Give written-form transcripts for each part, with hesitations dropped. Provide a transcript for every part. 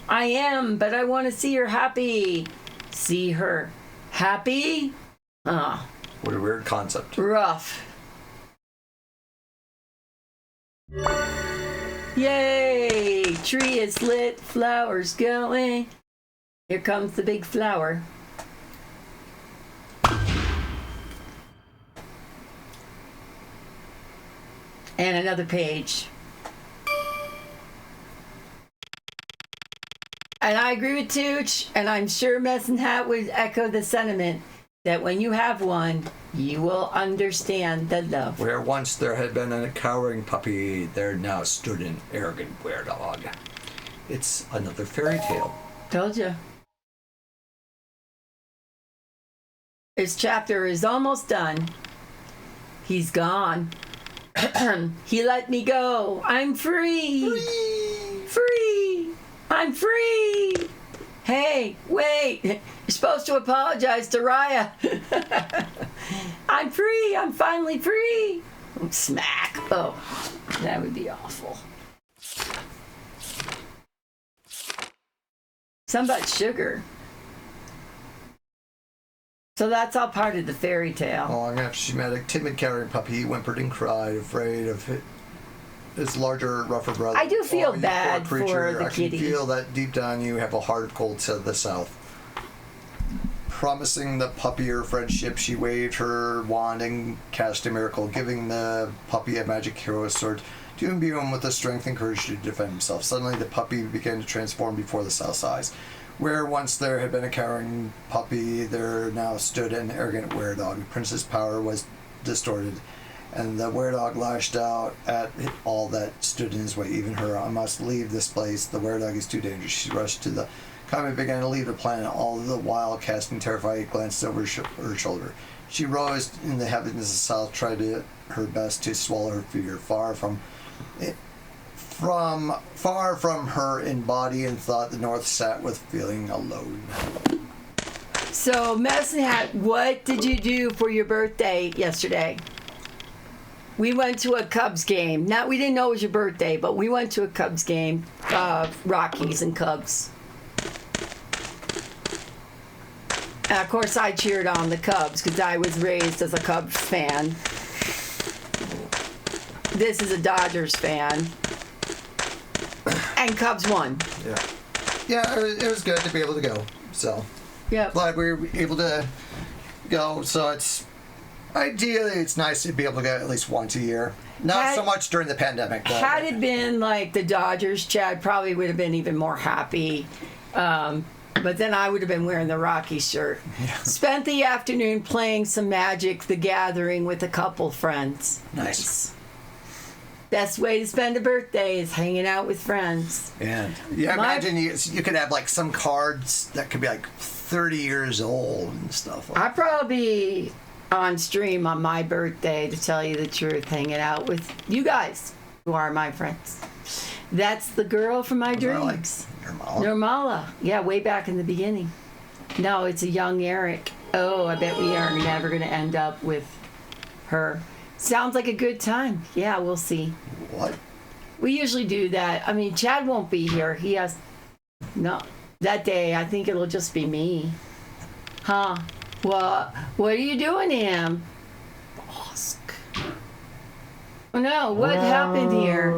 I am, but I want to see her happy. See her happy? What a weird concept. Rough. Yay! Tree is lit, flowers going. Here comes the big flower. And another page. And I agree with Tooch, and I'm sure Mess and Hat would echo the sentiment that when you have one, you will understand the love. Where once there had been a cowering puppy, there now stood an arrogant were-dog. It's another fairy tale. Told you. His chapter is almost done. He's gone. He let me go. I'm free. Free! Free. I'm free. Hey, wait. You're supposed to apologize to Raya. I'm free. I'm finally free. Smack. Oh, that would be awful. Something about sugar. So that's all part of the fairy tale. Long after she met a timid cowering puppy, he whimpered and cried, afraid of his larger, rougher brother. I do feel bad poor for the kitty. I can feel that deep down you have a heart of gold, said the South. Promising the puppy her friendship, she waved her wand and cast a miracle, giving the puppy a magic hero sword to imbue him with the strength and courage to defend himself. Suddenly, the puppy began to transform before the South's eyes. Where once there had been a cowering puppy, there now stood an arrogant were-dog. The prince's power was distorted, and the were-dog lashed out at all that stood in his way, even her. I must leave this place. The were-dog is too dangerous. She rushed to the comet and began to leave the planet, all the while casting terrified glances over her shoulder. She rose in the heavens of the south, tried her best to swallow her fear, far from her in body and thought. The north sat with feeling alone. So, Medicine Hat, what did you do for your birthday yesterday? We went to a Cubs game. We didn't know it was your birthday, but we went to a Cubs game, Rockies and Cubs. And of course, I cheered on the Cubs because I was raised as a Cubs fan. This is a Dodgers fan. And Cubs won. Yeah, it was good to be able to go. So, yeah, glad we were able to go. So ideally it's nice to be able to go at least once a year. Not so much during the pandemic. Had it been like the Dodgers, Chad probably would have been even more happy. But then I would have been wearing the Rocky shirt. Yeah. Spent the afternoon playing some Magic: The Gathering with a couple friends. Nice. Best way to spend a birthday is hanging out with friends. And imagine you could have like some cards that could be like 30 years old and stuff. I'd probably be on stream on my birthday, to tell you the truth, hanging out with you guys who are my friends. That's the girl from my dreams. Nirmala. Yeah, way back in the beginning. No, it's a young Eric. Oh, I bet we are never going to end up with her. Sounds like a good time. Yeah, we'll see. What? We usually do that. I mean, Chad won't be here. He has... No. That day, I think it'll just be me. Huh? What are you doing to him? Bosk. Oh, no. What happened here?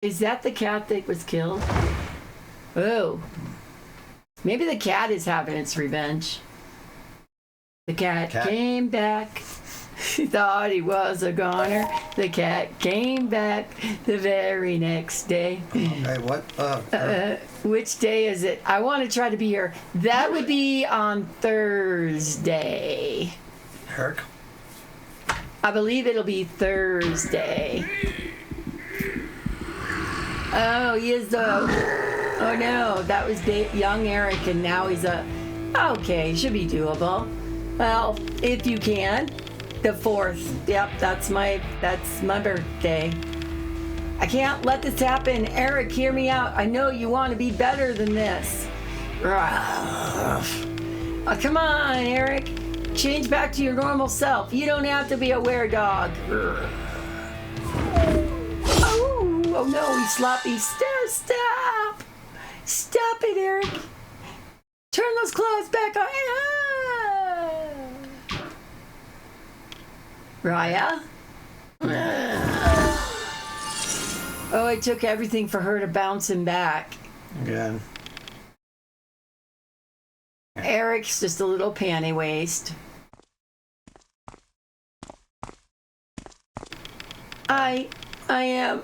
Is that the cat that was killed? Oh. Maybe the cat is having its revenge. The cat came back. He thought he was a goner. The cat came back the very next day. Hey, what? Which day is it? I want to try to be here. That would be on Thursday. Eric? I believe it'll be Thursday. Oh, he is the... Oh, no. That was young Eric, and now he's a... Okay, should be doable. Well, if you can. The 4th. Yep, that's my birthday. I can't let this happen. Eric, hear me out. I know you want to be better than this. Oh, come on, Eric. Change back to your normal self. You don't have to be a were-dog. Oh, Oh no, he's sloppy. Stop! Stop it, Eric. Turn those claws back on. Raya? Oh, it took everything for her to bounce him back. Again. Eric's just a little panty waist. I am.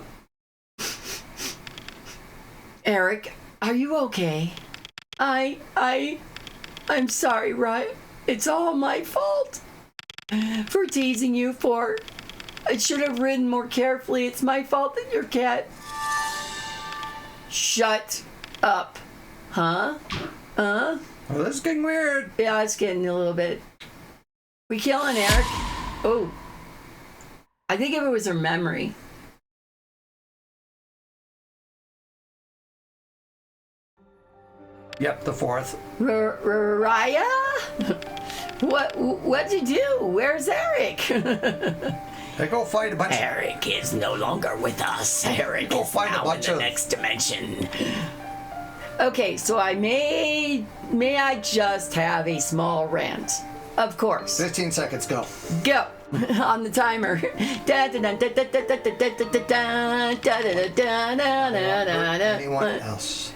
Eric, are you okay? I'm sorry, right? It's all my fault for teasing you for. I should have ridden more carefully. It's my fault that your cat. Shut up. Huh? Oh, this is getting weird. Yeah, it's getting a little bit. We killing Eric? Oh. I think if it was her memory. Yep, the fourth. Raya? What'd you do? Where's Eric? They go fight a bunch of... Eric is no longer with us. Eric Go is find a now in bunch the of- next dimension. Okay, so I may I just have a small rant? Of course. 15 seconds, go. Go on the timer. Anyone else?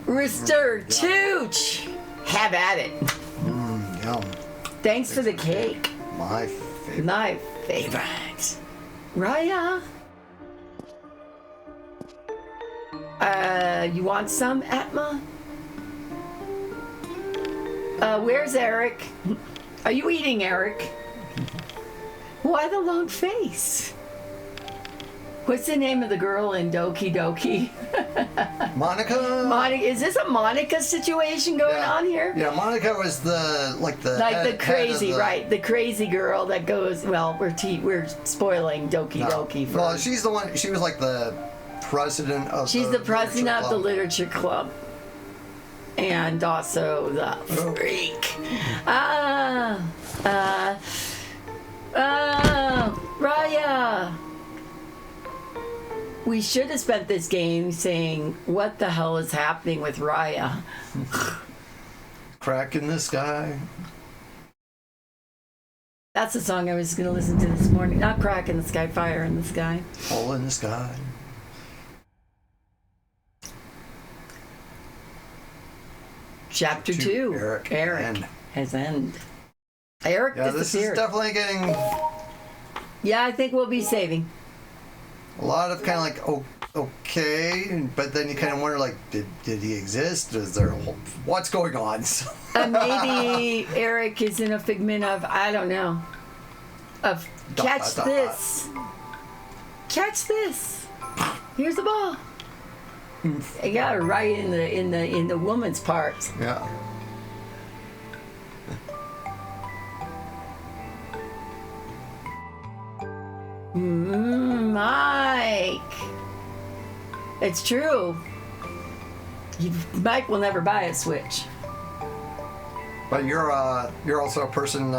Rooster Tooch! Have at it. Yum. Thanks for the cake. My favorite. My favorite. Raya? You want some, Atma? Where's Eric? Are you eating Eric? Why the long face? What's the name of the girl in Doki Doki? Monica? Monica, is this a Monica situation going on here? Yeah, Monica was the the crazy, head of the, right? The crazy girl that goes. Well, we're spoiling Doki Doki. For, well, she's the one. She was like the president of. she's the president of the literature literature club, and also the freak. Raya. We should have spent this game saying, what the hell is happening with Raya? Crack in the sky. That's the song I was going to listen to this morning. Not Crack in the Sky, Fire in the Sky. Hole in the sky. Chapter 2. Eric has ended. Eric disappeared. This is definitely getting Yeah, I think we'll be saving. a lot of kind of like, okay, but then you kind of wonder, like, did he exist? Is there what's going on? Maybe Eric is in a figment of, I don't know, of catch this. Catch this. Here's the ball. You got it right in the woman's parts. Yeah. Mike. It's true. Mike will never buy a Switch. But you're also a person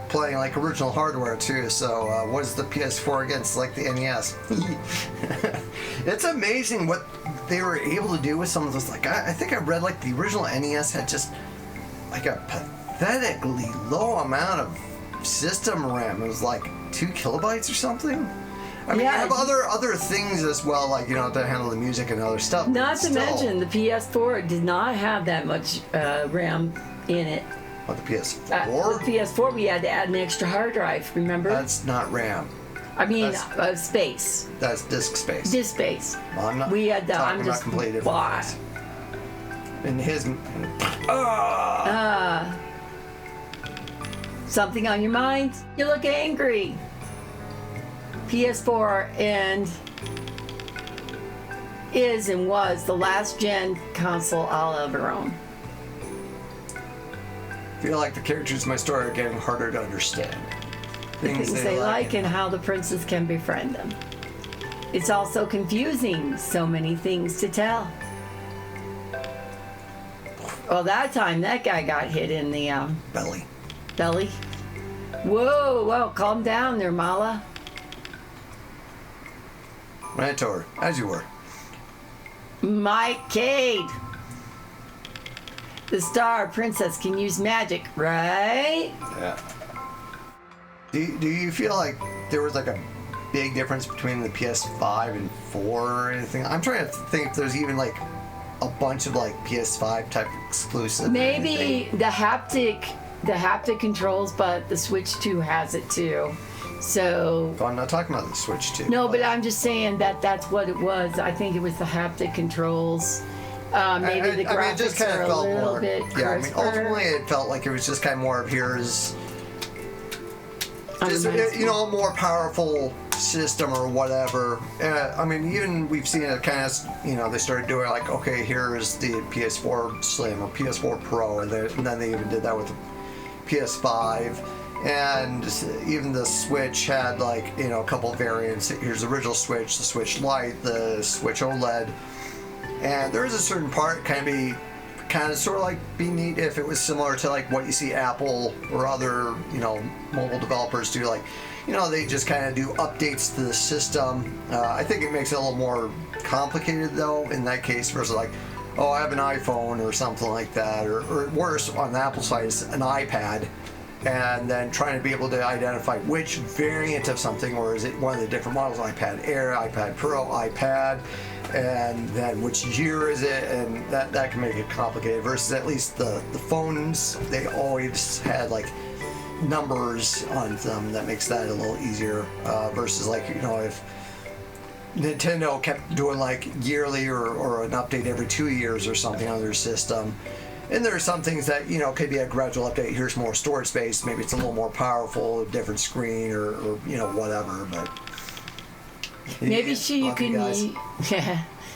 playing like original hardware too. So what is the PS4 against like the NES? It's amazing what they were able to do with some of those. Like I think I read like the original NES had just like a pathetically low amount of system RAM. It was like 2 kilobytes or something. I mean, Yeah, you have other things as well, like, you know, to handle the music and other stuff. Not to mention, the PS4 did not have that much RAM in it. What, the PS4? The PS4, we had to add an extra hard drive, remember? That's not RAM. I mean, space. That's disk space. Disk space. Well, I'm not We had the, talking I'm about just, completely different why? things. In his... Something on your mind? You look angry. PS4 and is and was the last gen console I'll ever own. I feel like the characters in my story are getting harder to understand. Things they like and how the princess can befriend them. It's also confusing, so many things to tell. Well, that time that guy got hit in the belly. Whoa, calm down there, Mala. Mentor, as you were. Mike Cade. The star princess can use magic, right? Yeah. Do you feel like there was like a big difference between the PS5 and 4 or anything? I'm trying to think if there's even like a bunch of like PS5 type exclusive. Maybe the haptic controls, but the Switch 2 has it too. So. Oh, I'm not talking about the Switch 2. No, but I'm just saying that's what it was. I think it was the haptic controls. Maybe the graphics it just kind are of felt a little more. bit crisper. Yeah, I mean, ultimately it felt like it was just kind of more of here's. Just, a more powerful system or whatever. I mean, even we've seen it kind of, they started doing like, okay, here's the PS4 Slim or PS4 Pro, and then they even did that with the PS5. And even the Switch had like, a couple variants. Here's the original Switch, the Switch Lite, the Switch OLED. And there is a certain part kind of sort of like be neat if it was similar to like what you see Apple or other mobile developers do, like they just kind of do updates to the system. I think it makes it a little more complicated though in that case versus like, oh, I have an iPhone or something like that, or worse on the Apple side is an iPad, and then trying to be able to identify which variant of something, or is it one of the different models, iPad Air, iPad Pro, iPad, and then which year is it, and that can make it complicated versus at least the phones, they always had like numbers on them that makes that a little easier versus like if Nintendo kept doing like yearly or an update every 2 years or something on their system. And there are some things that, could be a gradual update. Here's more storage space. Maybe it's a little more powerful, a different screen or whatever. But maybe you can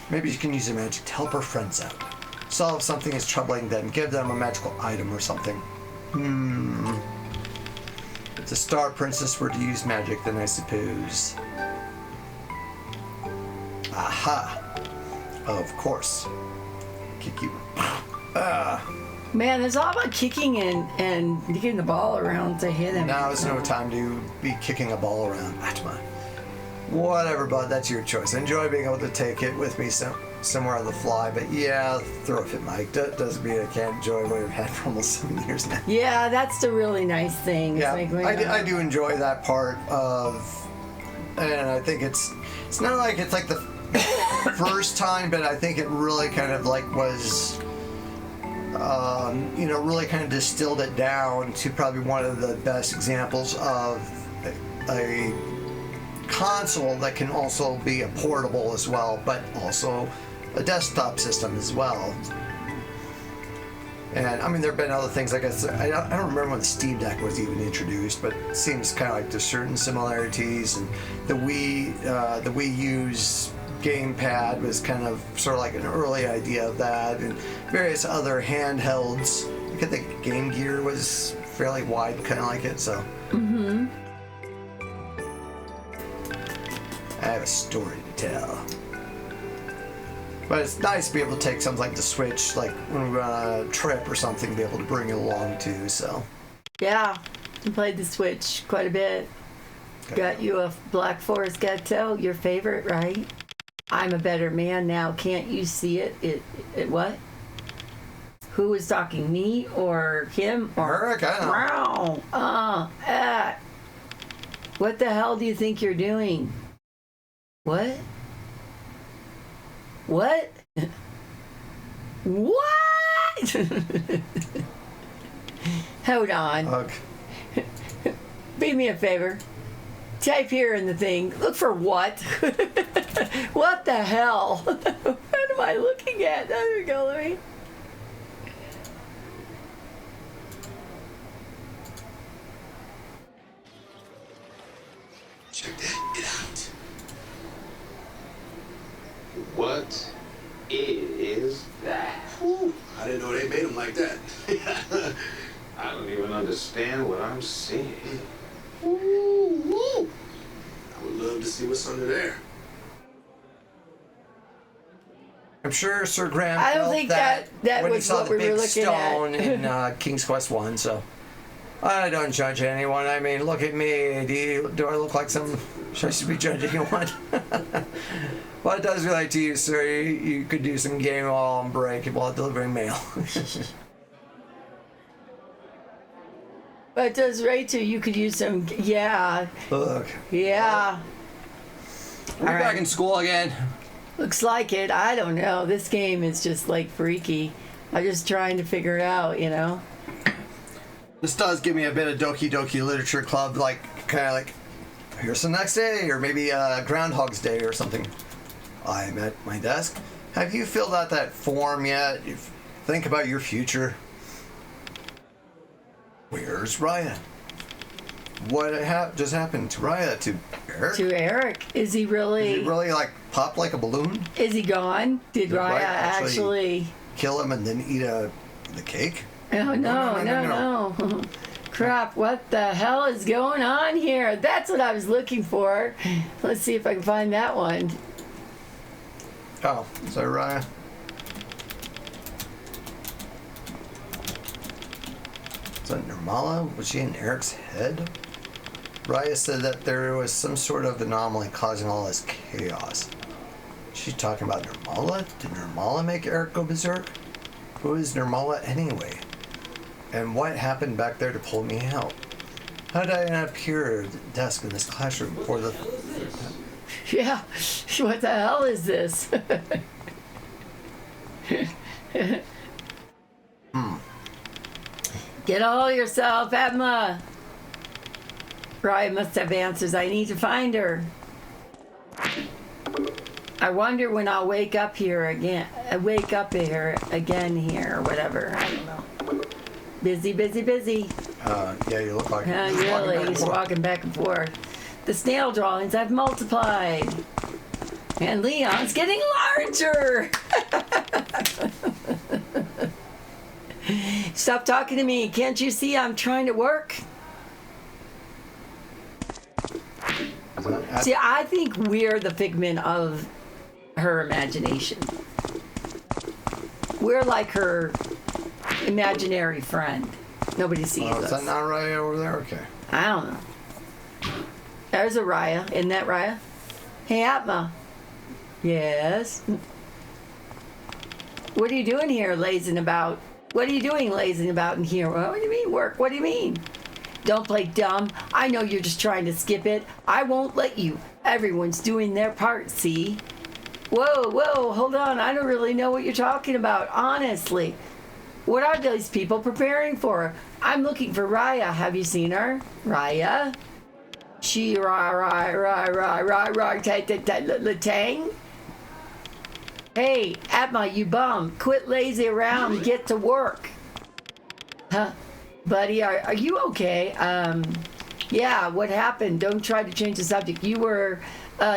maybe you can use the magic to help her friends out. Solve something is troubling them. Give them a magical item or something. If the Star Princess were to use magic, then I suppose. Aha. Of course. Kick you. Man, there's all about kicking and getting the ball around to hit him. Now is no time to be kicking a ball around. Atma. Whatever, bud, that's your choice. I enjoy being able to take it with me somewhere on the fly, but yeah, throw a fit, Mike. Doesn't mean I can't enjoy what I've had for almost 7 years now. Yeah, that's the really nice thing. Yeah, I do enjoy that part of, and I think it's not like it's like the first time, but I think it really kind of like was, really kind of distilled it down to probably one of the best examples of a console that can also be a portable as well, but also a desktop system as well. And I mean, there have been other things. I guess I don't remember when the Steam Deck was even introduced, but it seems kind of like there's certain similarities. And the Wii U's gamepad was kind of sort of like an early idea of that, and various other handhelds. I think Game Gear was fairly wide, kind of like it. So. Mm-hmm. I have a story to tell. But it's nice to be able to take something like the Switch, like when we're on a trip or something, be able to bring it along too, so. Yeah, I played the Switch quite a bit. Okay. Got you a Black Forest Gâteau, your favorite, right? I'm a better man now. Can't you see it? It what? Who was talking, me or him? Or Eric, I know. What the hell do you think you're doing? What? What? What? Hold on. Okay. Do me a favor. Type here in the thing. Look for what? What the hell? What am I looking at? There we go, let me. Check it out. What is that? Whew, I didn't know they made them like that. I don't even understand what I'm seeing. Woo, woo. I would love to see what's under there. I'm sure Sir Graham I don't felt think that that when he was saw what the we were big looking stone at. in King's Quest 1, so I don't judge anyone. I mean, look at me. Do I look like some... Should I be judging anyone? Well, it does relate to you, sir. You could do some game while on break while delivering mail. But it does relate to you could use some, yeah, Look. yeah. We're All back right. in school again. Looks like it. I don't know. This game is just like freaky. I'm just trying to figure it out, you know? This does give me a bit of Doki Doki Literature Club, like, kind of like, here's the next day, or maybe Groundhog's Day or something. I'm at my desk. Have you filled out that form yet? You think about your future. Where's Raya? What just happened to Raya? To Eric? To Eric. Is he really... Did he really, like, pop like a balloon? Is he gone? Did Raya actually... Kill him and then eat the cake? Oh, no. Crap, what the hell is going on here? That's what I was looking for. Let's see if I can find that one. Oh, is that Raya? Is that Nirmala? Was she in Eric's head? Raya said that there was some sort of anomaly causing all this chaos. She's talking about Nirmala? Did Nirmala make Eric go berserk? Who is Nirmala anyway? And what happened back there to pull me out? How did I end up here at the desk in this classroom before the... Yeah, what the hell is this? Get a hold of yourself, Emma. Ryan must have answers. I need to find her. I wonder when I'll wake up here again. Here, or whatever. I don't know. Busy. yeah, you look like... Yeah, really. He's walking back and forth. The snail drawings have multiplied. And Leon's getting larger. Stop talking to me. Can't you see I'm trying to work? See, I think we're the figment of her imagination. We're like her imaginary friend. Nobody sees us. Is that not Raya over there? Okay. I don't know. There's a Raya. Isn't that Raya? Hey, Atma. Yes? What are you doing here, lazing about? What are you doing lazing about in here? What do you mean, work? What do you mean? Don't play dumb. I know you're just trying to skip it. I won't let you. Everyone's doing their part, see? Whoa, hold on. I don't really know what you're talking about, honestly. What are these people preparing for? I'm looking for Raya. Have you seen her? Raya? She tang. Hey, Atma, you bum. Quit lazy around and get to work. Huh? Buddy, are you okay? Yeah, what happened? Don't try to change the subject. You were,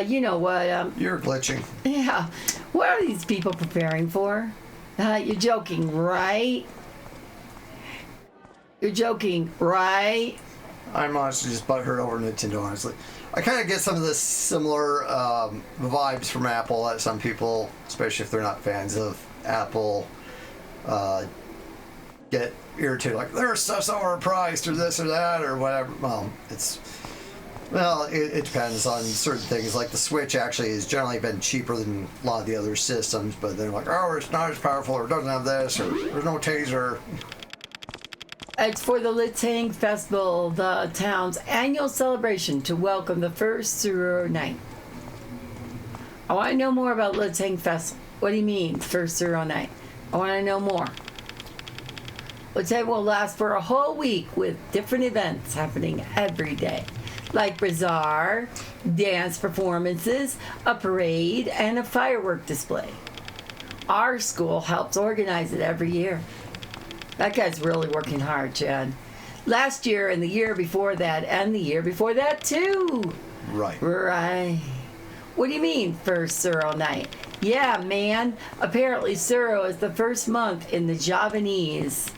you know what, You're glitching. yeah. What are these people preparing for? You're joking, right? You're joking, right? I'm honestly just butthurt over Nintendo, honestly. I kind of get some of the similar vibes from Apple that some people, especially if they're not fans of Apple, get irritated. Like, their stuff's overpriced or this or that or whatever. It depends on certain things. Like the Switch actually has generally been cheaper than a lot of the other systems, but they're like, oh, it's not as powerful or it doesn't have this or there's no taser. It's for the Litang Festival, the town's annual celebration to welcome the first Suro night. I want to know more about Litang Festival. What do you mean, first Suro night? I want to know more. Litang will last for a whole week with different events happening every day, like bazaar, dance performances, a parade, and a firework display. Our school helps organize it every year. That guy's really working hard, Chad. Last year and the year before that and the year before that, too. Right. What do you mean, first Suro night? Yeah, man. Apparently, Suro is the first month in the Javanese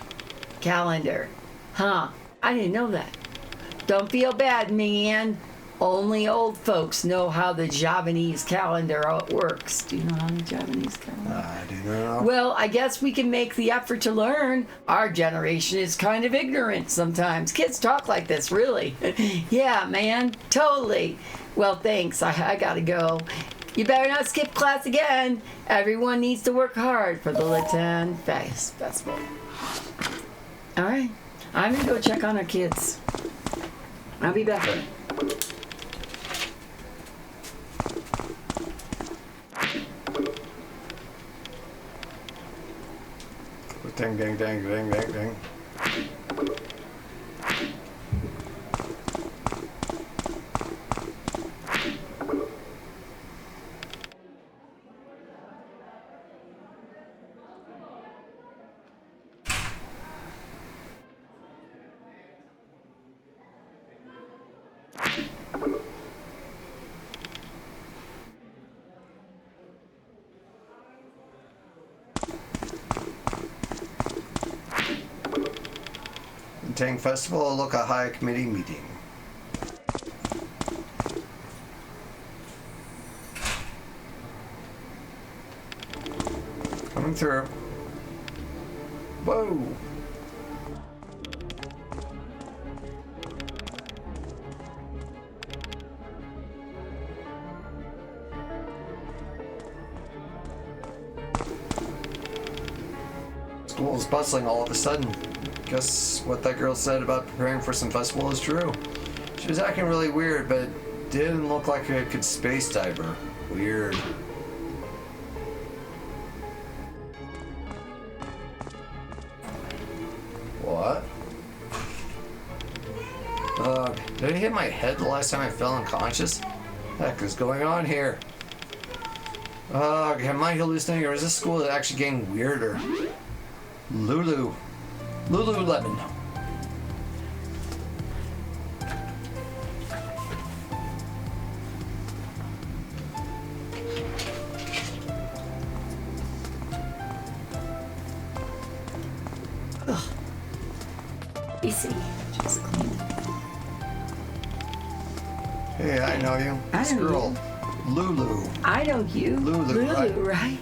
calendar. Huh. I didn't know that. Don't feel bad, man. Only old folks know how the Javanese calendar works. Do you know how the Javanese calendar? I do know. Well, I guess we can make the effort to learn. Our generation is kind of ignorant sometimes. Kids talk like this, really. Yeah, man, totally. Well, thanks. I gotta go. You better not skip class again. Everyone needs to work hard for the Latin Festival. All right. I'm gonna go check on our kids. I'll be back. Ding, ding, ding, ding, ding, ding. Tang Festival Loka High Committee meeting. Coming through. Whoa. School is bustling all of a sudden. Guess what that girl said about preparing for some festival is true. She was acting really weird, but didn't look like a good space diver. Weird. What? Did I hit my head the last time I fell unconscious? Heck is going on here? Am I hallucinating, or is this school actually getting weirder? Lululemon. Ugh. Easy. Just clean it. Hey, I know you. I This know girl, you. Lulu. I know you. Lulu, right?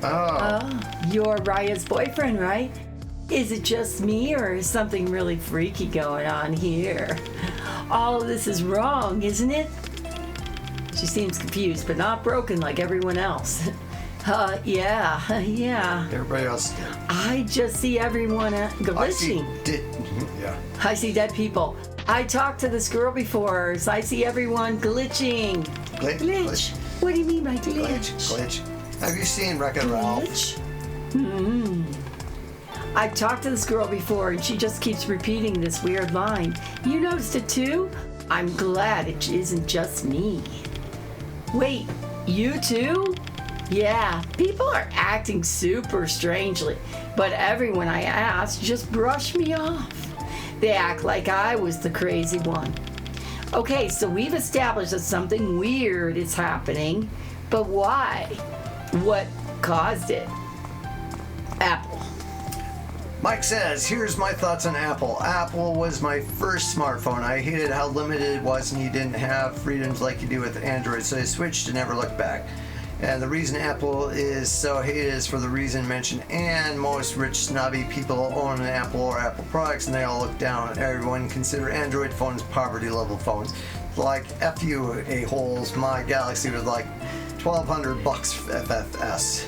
Oh. You're Raya's boyfriend, right? Is it just me, or is something really freaky going on here? All of this is wrong, isn't it? She seems confused, but not broken like everyone else. Yeah. Everybody else. I just see everyone glitching. Yeah. I see dead people. I talked to this girl before, so I see everyone glitching. Glitch? What do you mean by glitch? Glitch. Have you seen Wreck-It Ralph? Glitch? I've talked to this girl before, and she just keeps repeating this weird line. You noticed it too? I'm glad it isn't just me. Wait, you too? Yeah, people are acting super strangely, but everyone I asked just brushed me off. They act like I was the crazy one. Okay, so we've established that something weird is happening, but why? What caused it? Apple. Mike says, here's my thoughts on Apple. Apple was my first smartphone. I hated how limited it was and you didn't have freedoms like you do with Android, so I switched and never looked back. And the reason Apple is so hated is for the reason mentioned, and most rich snobby people own an Apple or Apple products and they all look down on everyone, consider Android phones poverty level phones. Like, F you a-holes, my Galaxy was like $1,200 FFS.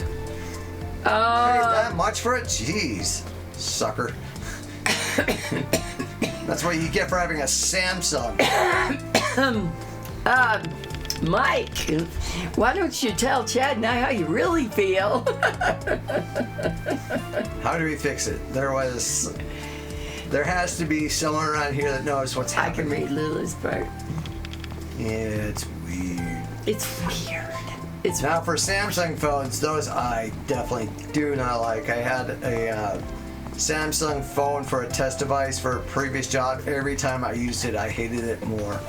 Paid that much for it? Jeez, sucker. That's what you get for having a Samsung. Mike, why don't you tell Chad and I how you really feel? How do we fix it? There has to be someone around here that knows what's I happening. can read Lulu's part. Yeah, it's weird. It's weird. It's Now for Samsung phones, those I definitely do not like. I had a Samsung phone for a test device for a previous job. Every time I used it, I hated it more.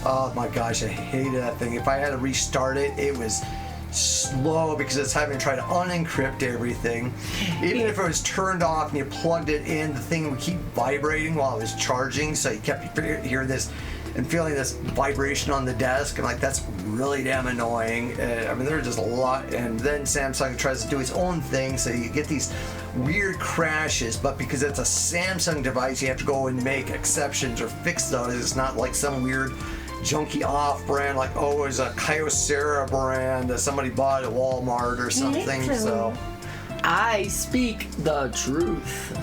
Oh my gosh, I hated that thing. If I had to restart it, it was slow because it's having to try to unencrypt everything. Even if it was turned off and you plugged it in, the thing would keep vibrating while it was charging, so you kept hearing this and feeling this vibration on the desk. And like, that's really damn annoying. I mean, there's just a lot. And then Samsung tries to do its own thing, so you get these weird crashes, but because it's a Samsung device, you have to go and make exceptions or fix those. It's not like some weird junky off-brand, like, oh, it's a Kyocera brand that somebody bought at Walmart or something. So I speak the truth.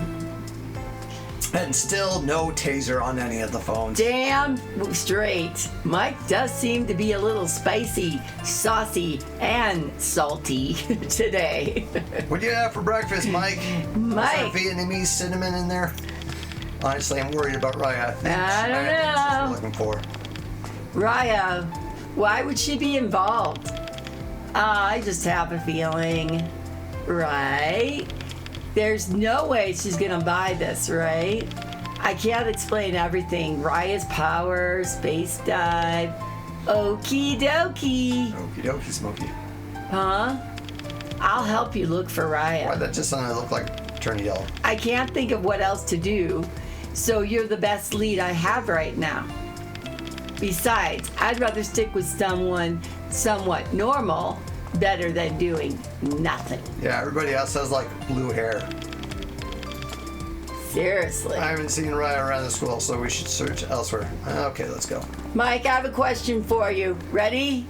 And still no taser on any of the phones. Damn straight. Mike does seem to be a little spicy, saucy, and salty today. What do you have for breakfast, Mike? Mike. Is there Vietnamese cinnamon in there? Honestly, I'm worried about Raya. I think I don't know. she's looking for. Raya, why would she be involved? I just have a feeling, right? There's no way she's gonna buy this, right? I can't explain everything. Raya's power, space dive, okie dokie. Okie dokie, Smokey. Huh? I'll help you look for Why Raya. that just suddenly look like turning yellow? I can't think of what else to do, so you're the best lead I have right now. Besides, I'd rather stick with someone somewhat normal better than doing nothing. Yeah, everybody else has like blue hair. Seriously. I haven't seen Raya around the school, so we should search elsewhere. Okay, let's go. Mike, I have a question for you. Ready?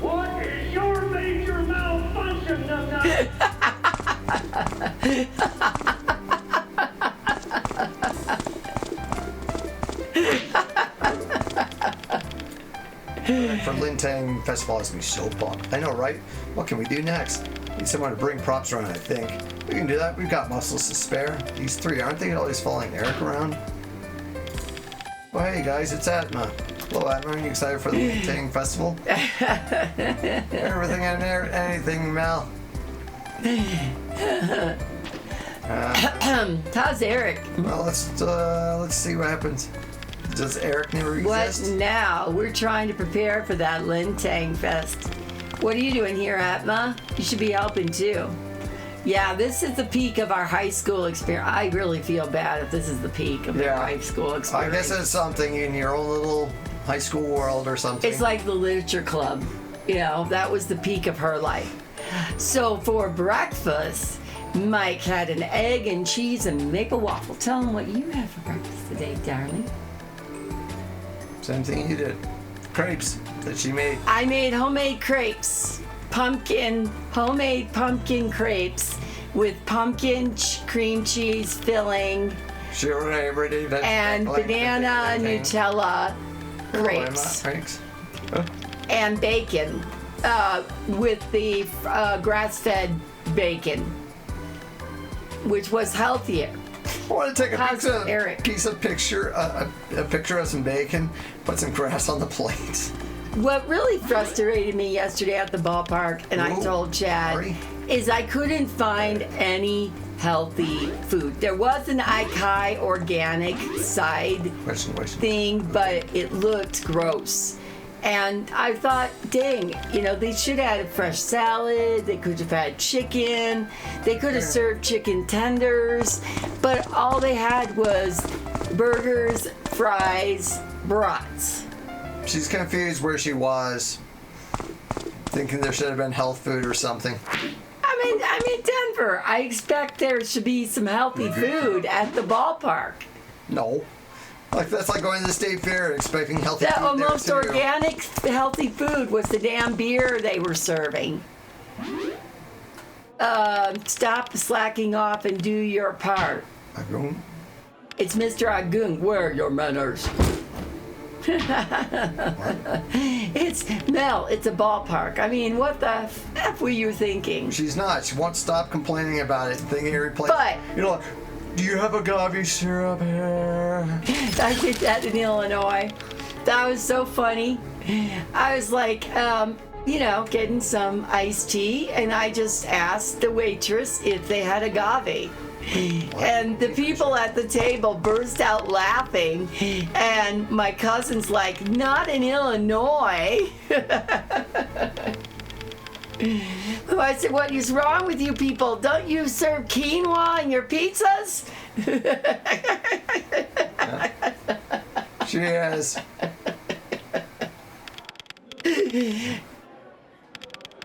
What is your major malfunction, numbnut? For Lintang Festival has me so pumped. I know, right? What can we do next? Need someone to bring props around, I think. We can do that. We've got muscles to spare. These three, aren't they always following Eric around? Oh, hey guys, it's Atma. Hello, Atma. Are you excited for the Lintang Festival? Everything and anything, Mal. How's Eric? Well, let's see what happens. Does Eric never exist? What now? We're trying to prepare for that Lintang Fest. What are you doing here, Atma? You should be helping too. Yeah, this is the peak of our high school experience. I really feel bad if this is the peak of our high school experience. I guess it's something in your own little high school world or something. It's like the literature club. You know, that was the peak of her life. So for breakfast, Mike had an egg and cheese and maple waffle. Tell him what you had for breakfast today, darling. Same thing you did. Crepes that she made. I made homemade crepes. Homemade pumpkin crepes with pumpkin cream cheese filling Sure, every day. and banana Nutella crepes. Thanks. And bacon with the grass-fed bacon, which was healthier. I want to take a How's Eric? picture of some bacon, put some grass on the plate. What really frustrated me yesterday at the ballpark, and I told Chad, sorry. is I couldn't find any healthy food. There was an Ikai organic side Question. thing, but it looked gross. And I thought, dang, they should have had a fresh salad. They could have had chicken. They could have served chicken tenders. But all they had was burgers, fries, brats. She's confused where she was, thinking there should have been health food or something. I'm in Denver. I expect there should be some healthy food at the ballpark. No. That's like going to the state fair and expecting healthy The food there, most too. organic, healthy food was the damn beer they were serving. Stop slacking off and do your part. Agung. It's Mr. Agung. Where are your manners? It's Mel. It's a ballpark. I mean, what the f were you thinking? She's not. She won't stop complaining about it, thinking every place. But do you have agave syrup here? I did that in Illinois. That was so funny. I was like, getting some iced tea, and I just asked the waitress if they had agave. And the people at the table burst out laughing, and my cousin's like, not in Illinois. I said, what is wrong with you people? Don't you serve quinoa in your pizzas? She is.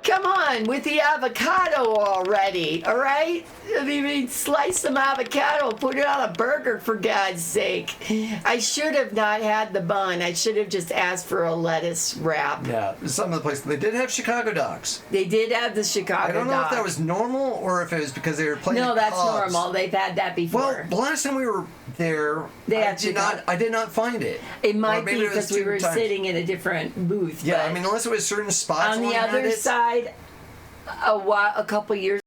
Come on, with the avocado already, all right? I mean, slice some avocado, put it on a burger, for God's sake. I should have not had the bun. I should have just asked for a lettuce wrap. Yeah, some of the places, they did have Chicago dogs. They did have the Chicago I don't know if dog. that was normal or if it was because they were playing No, the that's Cubs. normal. They've had that before. Well, the last time we were there, They had I did not find it. It Or might maybe be it was because we 2 were times. sitting in a different booth. Yeah, but I mean, unless it was certain spots on the had other it. side, a couple years